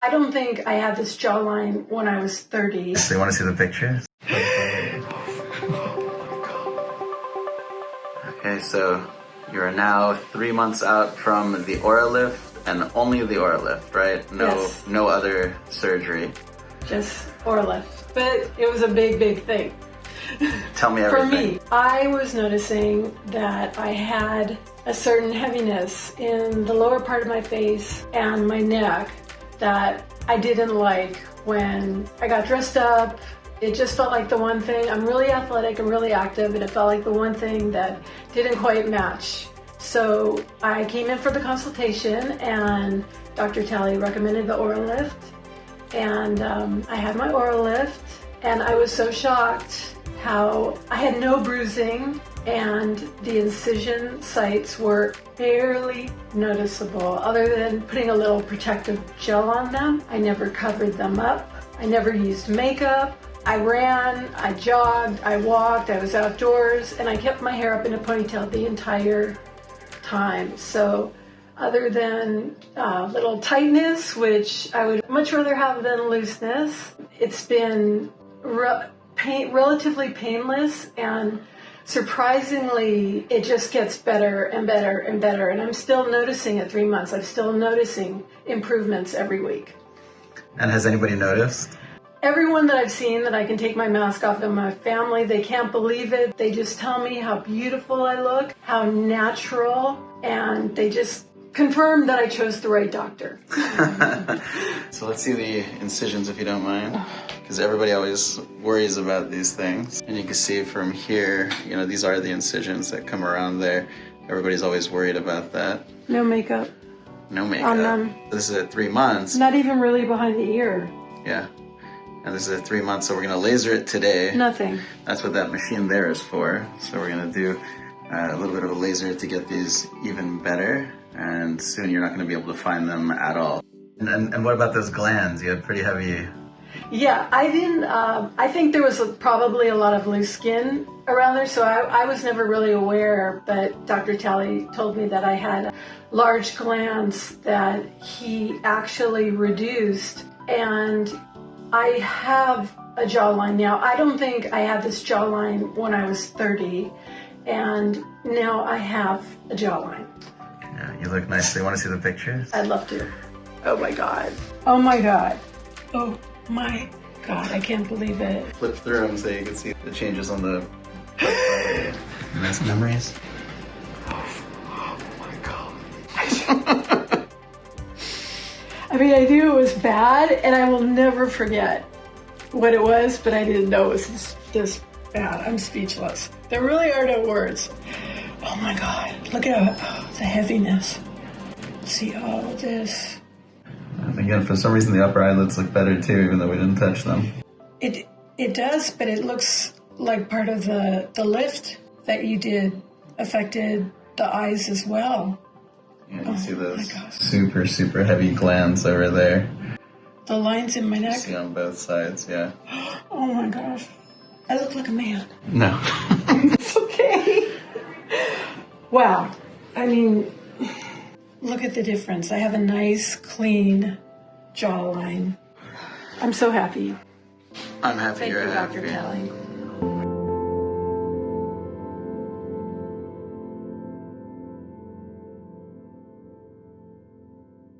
I don't think I had this jawline when I was 30. So you want to see the picture? Okay, so you are now 3 months out from the AuraLyft and only the AuraLyft, right? Yes. No other surgery. Just AuraLyft. But it was a big, big thing. Tell me everything. For me, I was noticing that I had a certain heaviness in the lower part of my face and my neck that I didn't like when I got dressed up. It just felt like the one thing. I'm really athletic and really active, and it felt like the one thing that didn't quite match. So I came in for the consultation, and Dr. Talei recommended the AuraLyft, and I had my AuraLyft, and I was so shocked how I had no bruising, and the incision sites were barely noticeable other than putting a little protective gel on them. I never covered them up. I never used makeup. I ran, I jogged, I walked, I was outdoors, and I kept my hair up in a ponytail the entire time. So other than little tightness, which I would much rather have than looseness, it's been relatively painless, and surprisingly, it just gets better and better and better. And I'm still noticing at 3 months, I'm still noticing improvements every week. And has anybody noticed? Everyone that I've seen that I can take my mask off in my family, they can't believe it. They just tell me how beautiful I look, how natural, and they just confirm that I chose the right doctor. So let's see the incisions if you don't mind, because everybody always worries about these things. And you can see from here, you know, these are the incisions that come around there. Everybody's always worried about that. No makeup. No makeup. This is at 3 months. Not even really behind the ear. Yeah. And this is at 3 months, so we're going to laser it today. Nothing. That's what that machine there is for. So we're going to do a little bit of a laser to get these even better. And soon you're not going to be able to find them at all. And what about those glands? You had pretty heavy... Yeah, I didn't, I think there was probably a lot of loose skin around there, so I was never really aware, but Dr. Talei told me that I had large glands that he actually reduced, and I have a jawline now. I don't think I had this jawline when I was 30, and now I have a jawline. Yeah, you look nice. So you want to see the pictures? I'd love to. Oh my God. Oh my God. Oh my God, I can't believe it. Flip through them so you can see the changes on the... Nice memories. Oh my God. I mean, I knew it was bad, and I will never forget what it was, but I didn't know it was this bad. I'm speechless. There really are no words. Oh my God, look at the heaviness. See all of this. And again, for some reason the upper eyelids look better too, even though we didn't touch them. It does, but it looks like part of the lift that you did affected the eyes as well. Yeah, you see those super, super heavy glands over there. The lines in my neck? You see on both sides, yeah. Oh my gosh. I look like a man. No. It's okay. Wow. I mean, look at the difference. I have a nice, clean jawline. I'm so happy. I'm happy you're happy. Thank you, Dr. Talei.